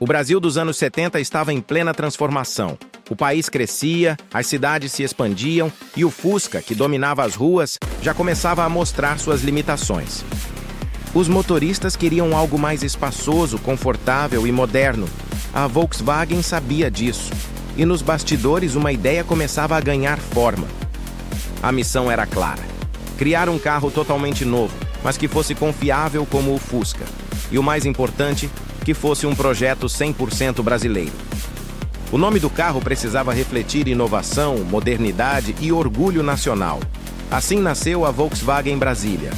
O Brasil dos anos 70 estava em plena transformação. O país crescia, as cidades se expandiam e o Fusca, que dominava as ruas, já começava a mostrar suas limitações. Os motoristas queriam algo mais espaçoso, confortável e moderno. A Volkswagen sabia disso. E nos bastidores uma ideia começava a ganhar forma. A missão era clara: criar um carro totalmente novo, mas que fosse confiável como o Fusca. E o mais importante, que fosse um projeto 100% brasileiro. O nome do carro precisava refletir inovação, modernidade e orgulho nacional. Assim nasceu a Volkswagen Brasília.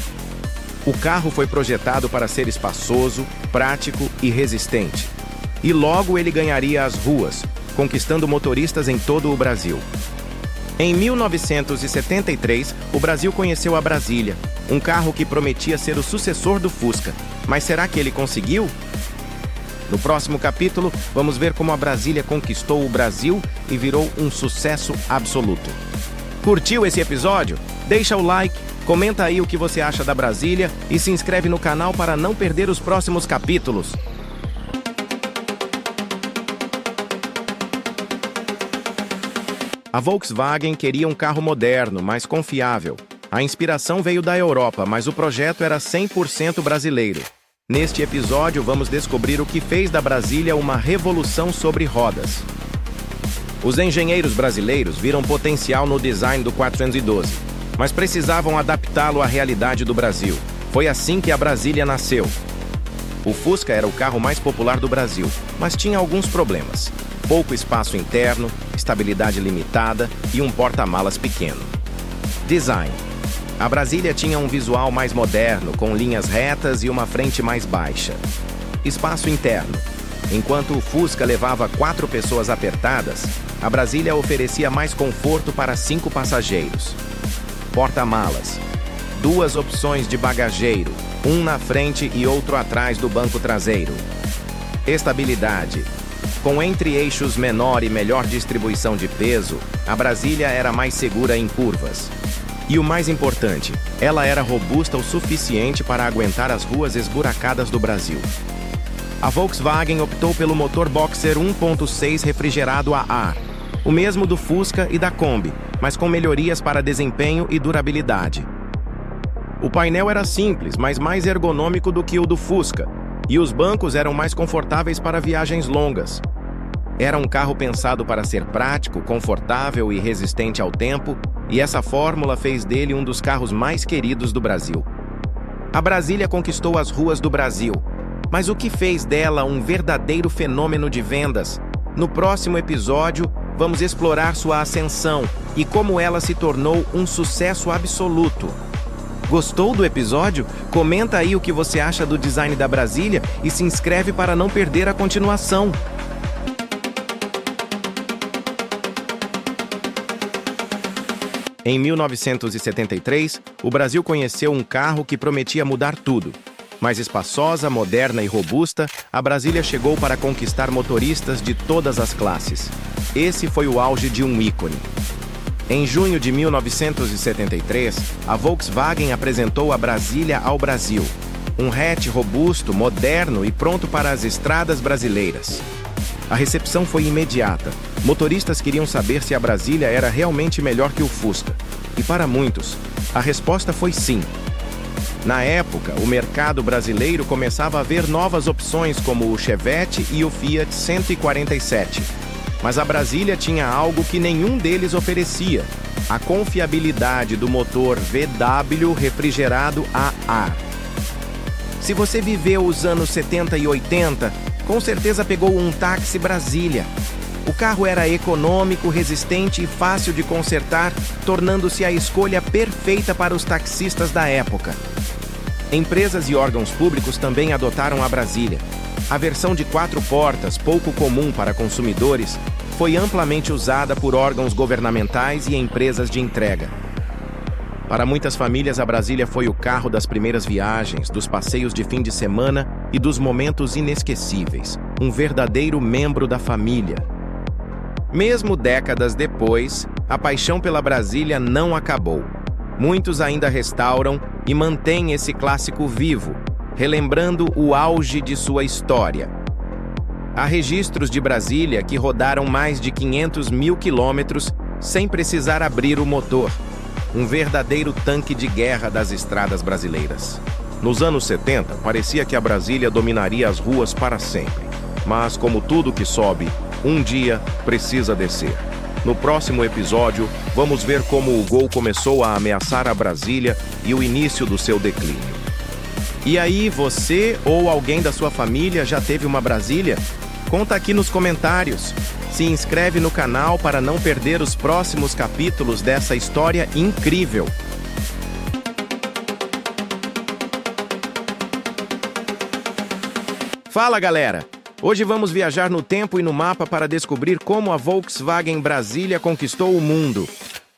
O carro foi projetado para ser espaçoso, prático e resistente. E logo ele ganharia as ruas, conquistando motoristas em todo o Brasil. Em 1973, o Brasil conheceu a Brasília, um carro que prometia ser o sucessor do Fusca. Mas será que ele conseguiu? No próximo capítulo, vamos ver como a Brasília conquistou o Brasil e virou um sucesso absoluto. Curtiu esse episódio? Deixa o like, comenta aí o que você acha da Brasília e se inscreve no canal para não perder os próximos capítulos. A Volkswagen queria um carro moderno, mais confiável. A inspiração veio da Europa, mas o projeto era 100% brasileiro. Neste episódio, vamos descobrir o que fez da Brasília uma revolução sobre rodas. Os engenheiros brasileiros viram potencial no design do 412, mas precisavam adaptá-lo à realidade do Brasil. Foi assim que a Brasília nasceu. O Fusca era o carro mais popular do Brasil, mas tinha alguns problemas. Pouco espaço interno, estabilidade limitada e um porta-malas pequeno. Design. A Brasília tinha um visual mais moderno, com linhas retas e uma frente mais baixa. Espaço interno. Enquanto o Fusca levava 4 pessoas apertadas, a Brasília oferecia mais conforto para 5 passageiros. Porta-malas. 2 opções de bagageiro, um na frente e outro atrás do banco traseiro. Estabilidade. Com entre-eixos menor e melhor distribuição de peso, a Brasília era mais segura em curvas. E o mais importante, ela era robusta o suficiente para aguentar as ruas esburacadas do Brasil. A Volkswagen optou pelo motor Boxer 1.6 refrigerado a ar, o mesmo do Fusca e da Kombi, mas com melhorias para desempenho e durabilidade. O painel era simples, mas mais ergonômico do que o do Fusca, e os bancos eram mais confortáveis para viagens longas. Era um carro pensado para ser prático, confortável e resistente ao tempo, e essa fórmula fez dele um dos carros mais queridos do Brasil. A Brasília conquistou as ruas do Brasil, mas o que fez dela um verdadeiro fenômeno de vendas? No próximo episódio, vamos explorar sua ascensão e como ela se tornou um sucesso absoluto. Gostou do episódio? Comenta aí o que você acha do design da Brasília e se inscreve para não perder a continuação. Em 1973, o Brasil conheceu um carro que prometia mudar tudo. Mais espaçosa, moderna e robusta, a Brasília chegou para conquistar motoristas de todas as classes. Esse foi o auge de um ícone. Em junho de 1973, a Volkswagen apresentou a Brasília ao Brasil. Um hatch robusto, moderno e pronto para as estradas brasileiras. A recepção foi imediata. Motoristas queriam saber se a Brasília era realmente melhor que o Fusca. E para muitos, a resposta foi sim. Na época, o mercado brasileiro começava a ver novas opções como o Chevette e o Fiat 147. Mas a Brasília tinha algo que nenhum deles oferecia: a confiabilidade do motor VW refrigerado a ar. Se você viveu os anos 70 e 80, com certeza pegou um táxi Brasília. O carro era econômico, resistente e fácil de consertar, tornando-se a escolha perfeita para os taxistas da época. Empresas e órgãos públicos também adotaram a Brasília. A versão de 4 portas, pouco comum para consumidores, foi amplamente usada por órgãos governamentais e empresas de entrega. Para muitas famílias, a Brasília foi o carro das primeiras viagens, dos passeios de fim de semana e dos momentos inesquecíveis. Um verdadeiro membro da família. Mesmo décadas depois, a paixão pela Brasília não acabou. Muitos ainda restauram e mantêm esse clássico vivo, relembrando o auge de sua história. Há registros de Brasília que rodaram mais de 500 mil quilômetros sem precisar abrir o motor. Um verdadeiro tanque de guerra das estradas brasileiras. Nos anos 70, parecia que a Brasília dominaria as ruas para sempre. Mas, como tudo que sobe, um dia precisa descer. No próximo episódio, vamos ver como o Gol começou a ameaçar a Brasília e o início do seu declínio. E aí, você ou alguém da sua família já teve uma Brasília? Conta aqui nos comentários. Se inscreve no canal para não perder os próximos capítulos dessa história incrível. Fala, galera! Hoje vamos viajar no tempo e no mapa para descobrir como a Volkswagen Brasília conquistou o mundo.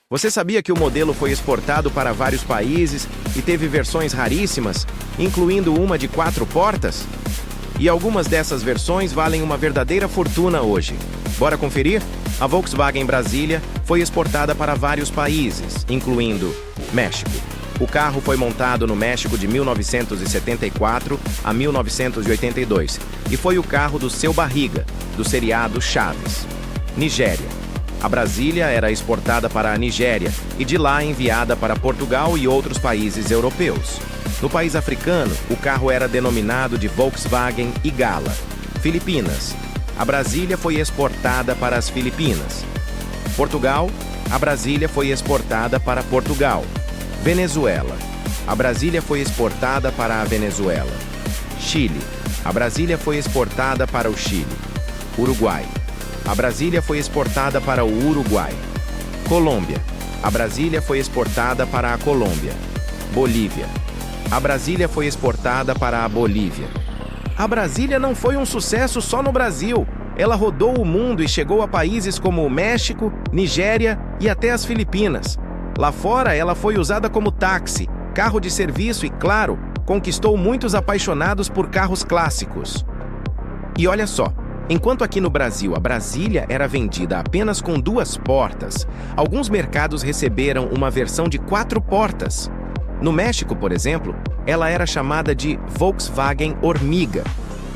Você sabia que o modelo foi exportado para vários países e teve versões raríssimas, incluindo uma de 4 portas? E algumas dessas versões valem uma verdadeira fortuna hoje. Bora conferir? A Volkswagen Brasília foi exportada para vários países, incluindo México. O carro foi montado no México de 1974 a 1982 e foi o carro do Seu Barriga, do seriado Chaves. Nigéria. A Brasília era exportada para a Nigéria e de lá enviada para Portugal e outros países europeus. No país africano, o carro era denominado de Volkswagen Igala. Filipinas. A Brasília foi exportada para as Filipinas. Portugal. A Brasília foi exportada para Portugal. Venezuela. A Brasília foi exportada para a Venezuela. Chile. A Brasília foi exportada para o Chile. Uruguai. A Brasília foi exportada para o Uruguai. Colômbia. A Brasília foi exportada para a Colômbia. Bolívia. A Brasília foi exportada para a Bolívia. A Brasília não foi um sucesso só no Brasil. Ela rodou o mundo e chegou a países como o México, Nigéria e até as Filipinas. Lá fora, ela foi usada como táxi, carro de serviço e, claro, conquistou muitos apaixonados por carros clássicos. E olha só, enquanto aqui no Brasil a Brasília era vendida apenas com 2 portas, alguns mercados receberam uma versão de 4 portas. No México, por exemplo, ela era chamada de Volkswagen Hormiga.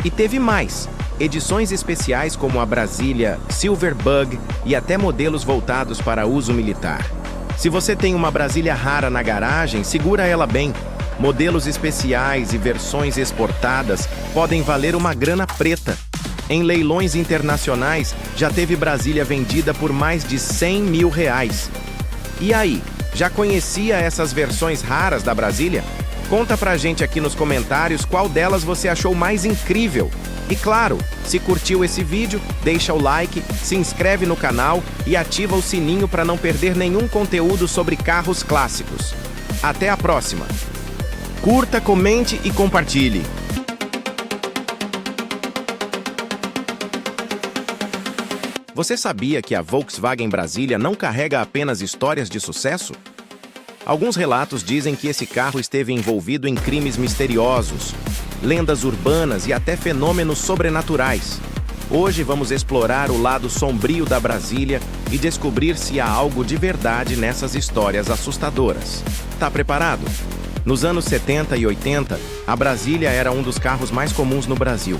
E teve mais, edições especiais como a Brasília Silverbug e até modelos voltados para uso militar. Se você tem uma Brasília rara na garagem, segura ela bem. Modelos especiais e versões exportadas podem valer uma grana preta. Em leilões internacionais, já teve Brasília vendida por mais de R$100 mil. E aí, já conhecia essas versões raras da Brasília? Conta pra gente aqui nos comentários qual delas você achou mais incrível. E claro, se curtiu esse vídeo, deixa o like, se inscreve no canal e ativa o sininho para não perder nenhum conteúdo sobre carros clássicos. Até a próxima! Curta, comente e compartilhe! Você sabia que a Volkswagen Brasília não carrega apenas histórias de sucesso? Alguns relatos dizem que esse carro esteve envolvido em crimes misteriosos, lendas urbanas e até fenômenos sobrenaturais. Hoje vamos explorar o lado sombrio da Brasília e descobrir se há algo de verdade nessas histórias assustadoras. Tá preparado? Nos anos 70 e 80, a Brasília era um dos carros mais comuns no Brasil.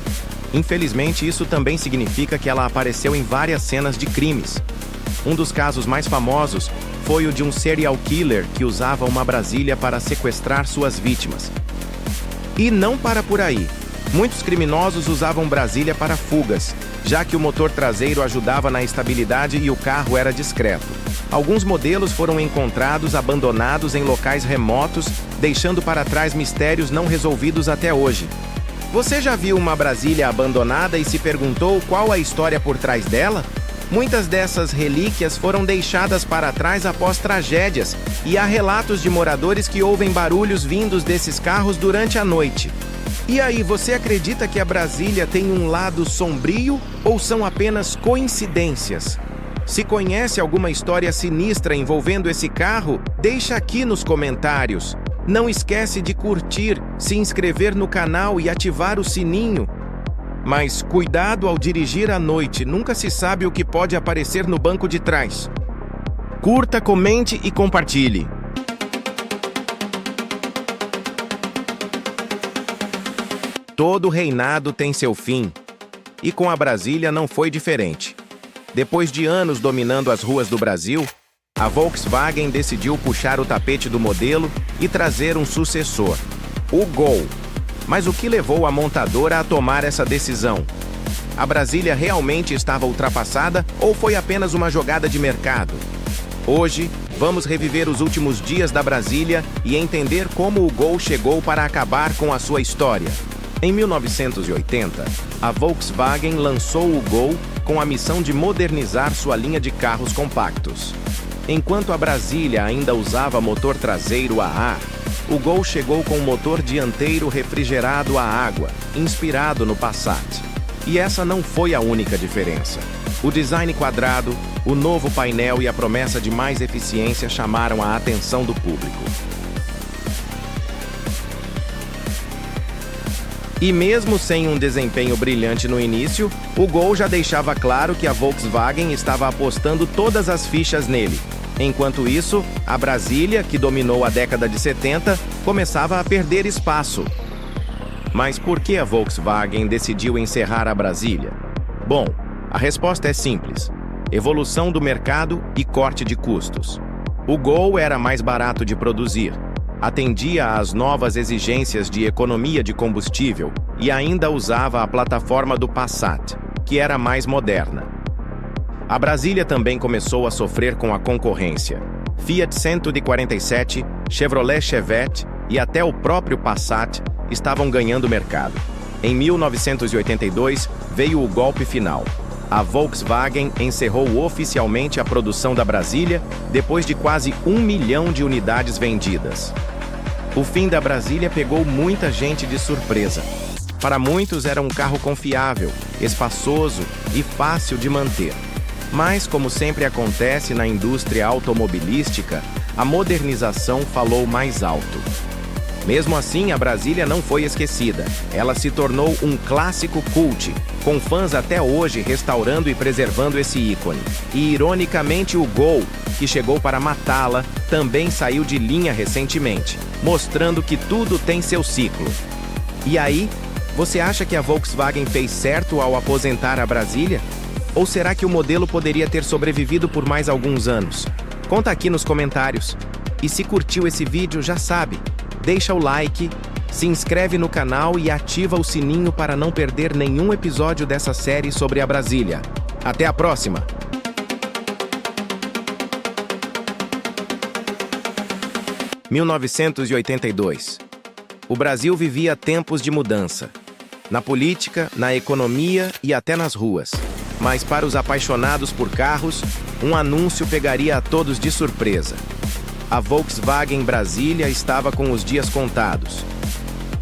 Infelizmente, isso também significa que ela apareceu em várias cenas de crimes. Um dos casos mais famosos foi o de um serial killer que usava uma Brasília para sequestrar suas vítimas. E não para por aí. Muitos criminosos usavam Brasília para fugas, já que o motor traseiro ajudava na estabilidade e o carro era discreto. Alguns modelos foram encontrados abandonados em locais remotos, deixando para trás mistérios não resolvidos até hoje. Você já viu uma Brasília abandonada e se perguntou qual a história por trás dela? Muitas dessas relíquias foram deixadas para trás após tragédias, e há relatos de moradores que ouvem barulhos vindos desses carros durante a noite. E aí, você acredita que a Brasília tem um lado sombrio ou são apenas coincidências? Se conhece alguma história sinistra envolvendo esse carro, deixa aqui nos comentários. Não esquece de curtir, se inscrever no canal e ativar o sininho. Mas cuidado ao dirigir à noite, nunca se sabe o que pode aparecer no banco de trás. Curta, comente e compartilhe. Todo reinado tem seu fim. E com a Brasília não foi diferente. Depois de anos dominando as ruas do Brasil, a Volkswagen decidiu puxar o tapete do modelo e trazer um sucessor, o Gol. Mas o que levou a montadora a tomar essa decisão? A Brasília realmente estava ultrapassada ou foi apenas uma jogada de mercado? Hoje, vamos reviver os últimos dias da Brasília e entender como o Gol chegou para acabar com a sua história. Em 1980, a Volkswagen lançou o Gol com a missão de modernizar sua linha de carros compactos. Enquanto a Brasília ainda usava motor traseiro a ar, o Gol chegou com um motor dianteiro refrigerado a água, inspirado no Passat. E essa não foi a única diferença. O design quadrado, o novo painel e a promessa de mais eficiência chamaram a atenção do público. E mesmo sem um desempenho brilhante no início, o Gol já deixava claro que a Volkswagen estava apostando todas as fichas nele. Enquanto isso, a Brasília, que dominou a década de 70, começava a perder espaço. Mas por que a Volkswagen decidiu encerrar a Brasília? Bom, a resposta é simples: evolução do mercado e corte de custos. O Gol era mais barato de produzir, atendia às novas exigências de economia de combustível e ainda usava a plataforma do Passat, que era mais moderna. A Brasília também começou a sofrer com a concorrência. Fiat 147, Chevrolet Chevette e até o próprio Passat estavam ganhando mercado. Em 1982, veio o golpe final. A Volkswagen encerrou oficialmente a produção da Brasília depois de quase 1 milhão de unidades vendidas. O fim da Brasília pegou muita gente de surpresa. Para muitos era um carro confiável, espaçoso e fácil de manter. Mas, como sempre acontece na indústria automobilística, a modernização falou mais alto. Mesmo assim, a Brasília não foi esquecida. Ela se tornou um clássico cult, com fãs até hoje restaurando e preservando esse ícone. E, ironicamente, o Gol, que chegou para matá-la, também saiu de linha recentemente, mostrando que tudo tem seu ciclo. E aí, você acha que a Volkswagen fez certo ao aposentar a Brasília? Ou será que o modelo poderia ter sobrevivido por mais alguns anos? Conta aqui nos comentários. E se curtiu esse vídeo, já sabe, deixa o like, se inscreve no canal e ativa o sininho para não perder nenhum episódio dessa série sobre a Brasília. Até a próxima! – 1982. O Brasil vivia tempos de mudança. Na política, na economia e até nas ruas. Mas para os apaixonados por carros, um anúncio pegaria a todos de surpresa. A Volkswagen Brasília estava com os dias contados.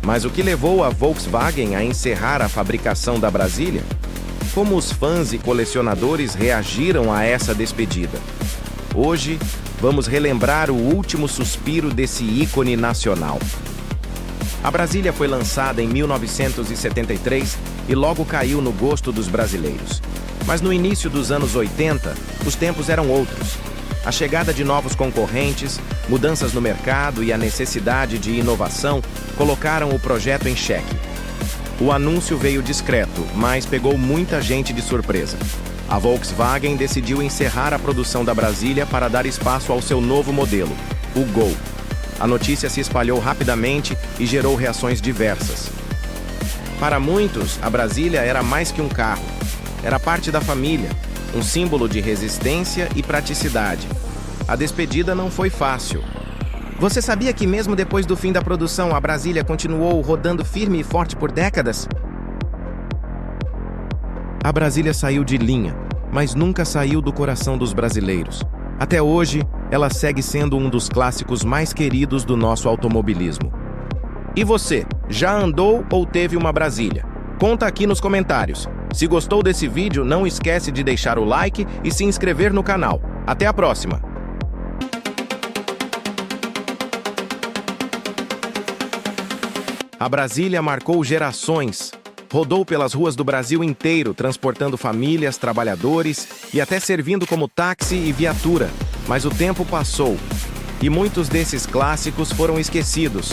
Mas o que levou a Volkswagen a encerrar a fabricação da Brasília? Como os fãs e colecionadores reagiram a essa despedida? Hoje, vamos relembrar o último suspiro desse ícone nacional. A Brasília foi lançada em 1973 e logo caiu no gosto dos brasileiros. Mas no início dos anos 80, os tempos eram outros. A chegada de novos concorrentes, mudanças no mercado e a necessidade de inovação colocaram o projeto em xeque. O anúncio veio discreto, mas pegou muita gente de surpresa. A Volkswagen decidiu encerrar a produção da Brasília para dar espaço ao seu novo modelo, o Gol. A notícia se espalhou rapidamente e gerou reações diversas. Para muitos, a Brasília era mais que um carro. Era parte da família, um símbolo de resistência e praticidade. A despedida não foi fácil. Você sabia que mesmo depois do fim da produção, a Brasília continuou rodando firme e forte por décadas? A Brasília saiu de linha, mas nunca saiu do coração dos brasileiros. Até hoje, ela segue sendo um dos clássicos mais queridos do nosso automobilismo. E você, já andou ou teve uma Brasília? Conta aqui nos comentários. Se gostou desse vídeo, não esquece de deixar o like e se inscrever no canal. Até a próxima! A Brasília marcou gerações. Rodou pelas ruas do Brasil inteiro, transportando famílias, trabalhadores e até servindo como táxi e viatura. Mas o tempo passou e muitos desses clássicos foram esquecidos.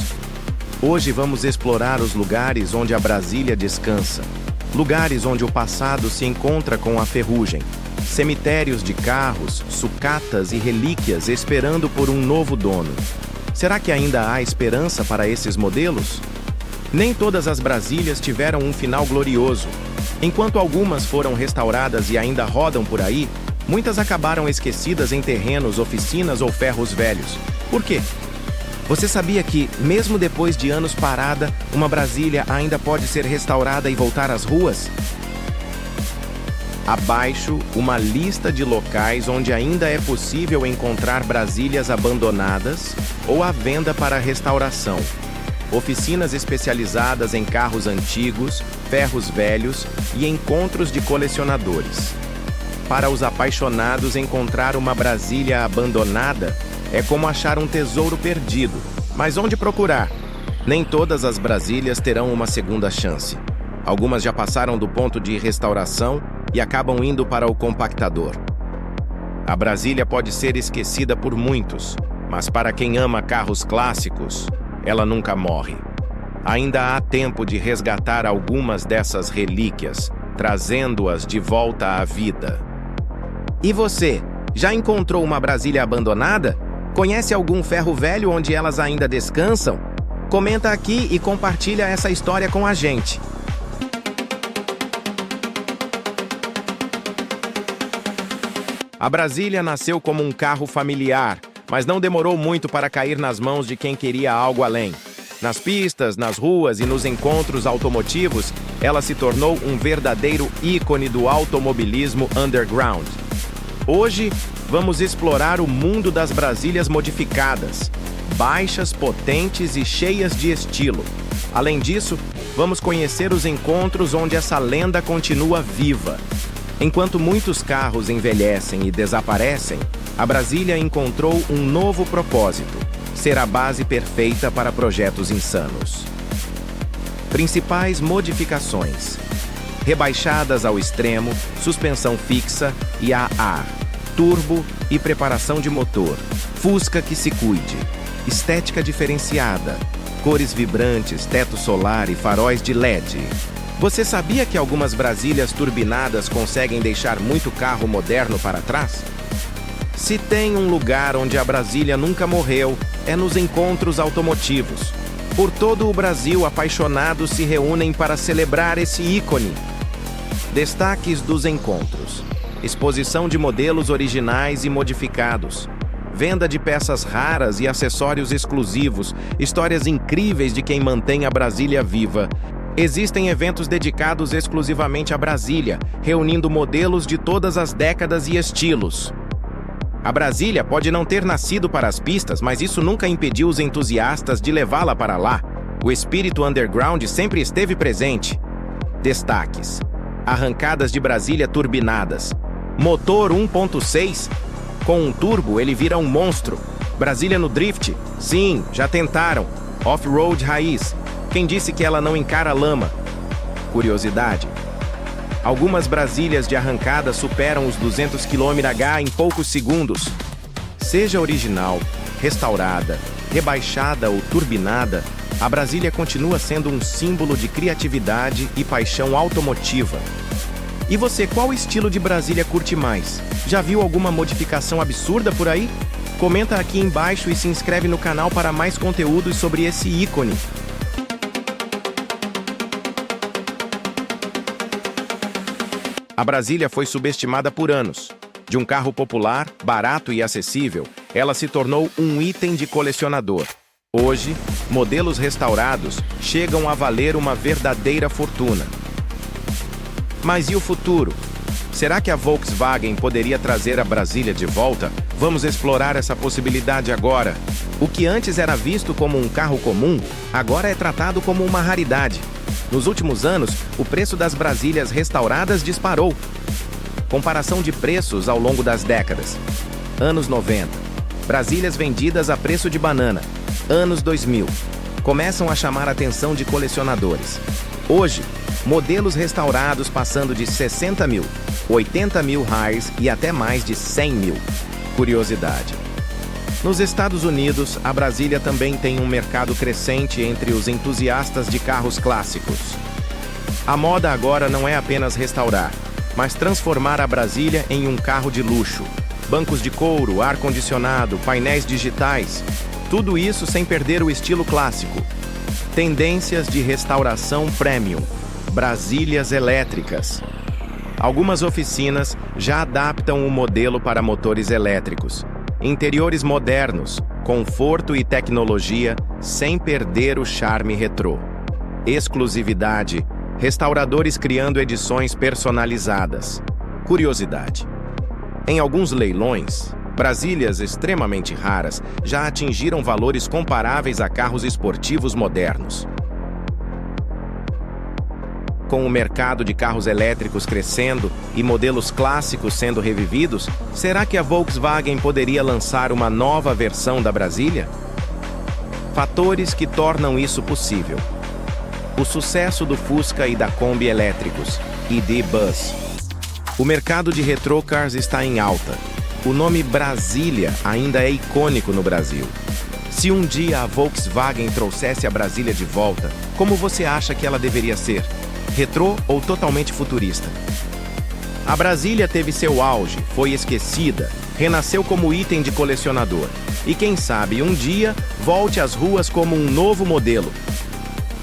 Hoje vamos explorar os lugares onde a Brasília descansa. lugares onde o passado se encontra com a ferrugem, cemitérios de carros, sucatas e relíquias esperando por um novo dono. Será que ainda há esperança para esses modelos? Nem todas as Brasílias tiveram um final glorioso. Enquanto algumas foram restauradas e ainda rodam por aí, muitas acabaram esquecidas em terrenos, oficinas ou ferros velhos. Por quê? Você sabia que, mesmo depois de anos parada, uma Brasília ainda pode ser restaurada e voltar às ruas? Abaixo, uma lista de locais onde ainda é possível encontrar Brasílias abandonadas ou à venda para restauração. Oficinas especializadas em carros antigos, ferros velhos e encontros de colecionadores. Para os apaixonados, encontrar uma Brasília abandonada é como achar um tesouro perdido. Mas onde procurar? Nem todas as Brasílias terão uma segunda chance. Algumas já passaram do ponto de restauração e acabam indo para o compactador. A Brasília pode ser esquecida por muitos, mas para quem ama carros clássicos, ela nunca morre. Ainda há tempo de resgatar algumas dessas relíquias, trazendo-as de volta à vida. E você, já encontrou uma Brasília abandonada? Conhece algum ferro velho onde elas ainda descansam? Comenta aqui e compartilha essa história com a gente. A Brasília nasceu como um carro familiar, mas não demorou muito para cair nas mãos de quem queria algo além. Nas pistas, nas ruas e nos encontros automotivos, ela se tornou um verdadeiro ícone do automobilismo underground. Hoje, vamos explorar o mundo das Brasílias modificadas, baixas, potentes e cheias de estilo. Além disso, vamos conhecer os encontros onde essa lenda continua viva. Enquanto muitos carros envelhecem e desaparecem, a Brasília encontrou um novo propósito: ser a base perfeita para projetos insanos. Principais modificações: rebaixadas ao extremo, suspensão fixa e a ar, turbo e preparação de motor, Fusca que se cuide, estética diferenciada, cores vibrantes, teto solar e faróis de LED. Você sabia que algumas Brasílias turbinadas conseguem deixar muito carro moderno para trás? Se tem um lugar onde a Brasília nunca morreu, é nos encontros automotivos. Por todo o Brasil, apaixonados se reúnem para celebrar esse ícone. Destaques dos encontros: exposição de modelos originais e modificados, venda de peças raras e acessórios exclusivos, histórias incríveis de quem mantém a Brasília viva. Existem eventos dedicados exclusivamente à Brasília, reunindo modelos de todas as décadas e estilos. A Brasília pode não ter nascido para as pistas, mas isso nunca impediu os entusiastas de levá-la para lá. O espírito underground sempre esteve presente. Destaques: arrancadas de Brasília turbinadas. Motor 1.6? Com um turbo ele vira um monstro. Brasília no drift? Sim, já tentaram. Off-road raiz. Quem disse que ela não encara lama? Curiosidade: algumas Brasílias de arrancada superam os 200 km/h em poucos segundos. Seja original, restaurada, rebaixada ou turbinada, a Brasília continua sendo um símbolo de criatividade e paixão automotiva. E você, qual estilo de Brasília curte mais? Já viu alguma modificação absurda por aí? Comenta aqui embaixo e se inscreve no canal para mais conteúdos sobre esse ícone. A Brasília foi subestimada por anos. De um carro popular, barato e acessível, ela se tornou um item de colecionador. Hoje, modelos restaurados chegam a valer uma verdadeira fortuna. Mas e o futuro? Será que a Volkswagen poderia trazer a Brasília de volta? Vamos explorar essa possibilidade agora. O que antes era visto como um carro comum, agora é tratado como uma raridade. Nos últimos anos, o preço das Brasílias restauradas disparou. Comparação de preços ao longo das décadas. Anos 90. Brasílias vendidas a preço de banana. Anos 2000. Começam a chamar a atenção de colecionadores. Hoje, modelos restaurados passando de 60 mil, 80 mil reais e até mais de 100 mil. Curiosidade: nos Estados Unidos, a Brasília também tem um mercado crescente entre os entusiastas de carros clássicos. A moda agora não é apenas restaurar, mas transformar a Brasília em um carro de luxo. Bancos de couro, ar-condicionado, painéis digitais, tudo isso sem perder o estilo clássico. Tendências de restauração premium, Brasílias elétricas. Algumas oficinas já adaptam o modelo para motores elétricos. Interiores modernos, conforto e tecnologia sem perder o charme retrô. Exclusividade, restauradores criando edições personalizadas. Curiosidade: em alguns leilões, Brasílias extremamente raras já atingiram valores comparáveis a carros esportivos modernos. Com o mercado de carros elétricos crescendo e modelos clássicos sendo revividos, será que a Volkswagen poderia lançar uma nova versão da Brasília? Fatores que tornam isso possível: o sucesso do Fusca e da Kombi elétricos, ID Buzz. O mercado de retro cars está em alta. O nome Brasília ainda é icônico no Brasil. Se um dia a Volkswagen trouxesse a Brasília de volta, como você acha que ela deveria ser? Retrô ou totalmente futurista? A Brasília teve seu auge, foi esquecida, renasceu como item de colecionador. E quem sabe um dia volte às ruas como um novo modelo.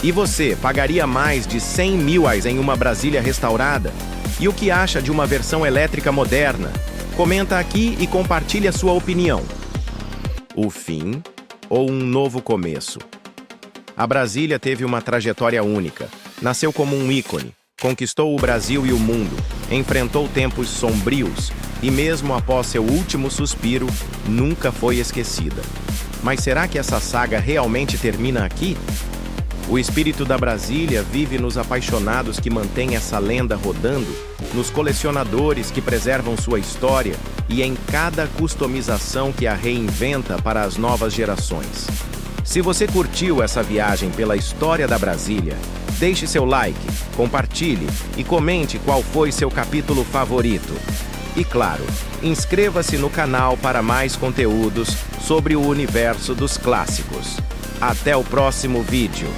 E você pagaria mais de 100 mil em uma Brasília restaurada? E o que acha de uma versão elétrica moderna? Comenta aqui e compartilhe a sua opinião. O fim ou um novo começo? A Brasília teve uma trajetória única. Nasceu como um ícone, conquistou o Brasil e o mundo, enfrentou tempos sombrios e, mesmo após seu último suspiro, nunca foi esquecida. Mas será que essa saga realmente termina aqui? O espírito da Brasília vive nos apaixonados que mantêm essa lenda rodando, nos colecionadores que preservam sua história e em cada customização que a reinventa para as novas gerações. Se você curtiu essa viagem pela história da Brasília, deixe seu like, compartilhe e comente qual foi seu capítulo favorito. E claro, inscreva-se no canal para mais conteúdos sobre o universo dos clássicos. Até o próximo vídeo!